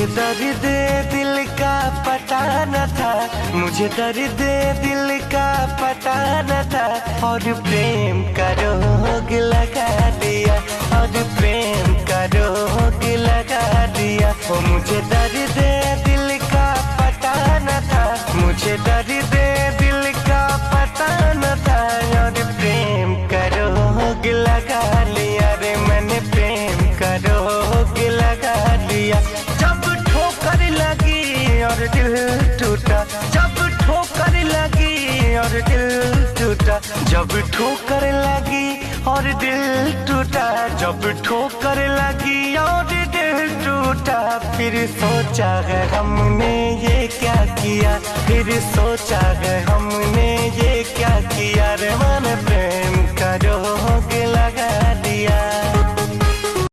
दर्द दिल का पता न था, मुझे दर्द दिल का पता न था। और प्रेम का रोग लगा दिया, और प्रेम का रोग लगा दिया। ओ मुझे दर्द दिल का पता न था, मुझे दर्द दिल का पता न था। और प्रेम का रोग लगा लिया रे मैंने, प्रेम का रोग लगा लिया। जब ठोकर लगी और दिल टूटा, जब ठोकर लगी और दिल टूटा, जब ठोकर लगी और दिल टूटा, जब ठोकर लगी और दिल टूटा। फिर सोचा है हमने ये क्या किया, फिर सोचा है हमने ये क्या किया रे मैंने प्रेम का रोग लगा दिया।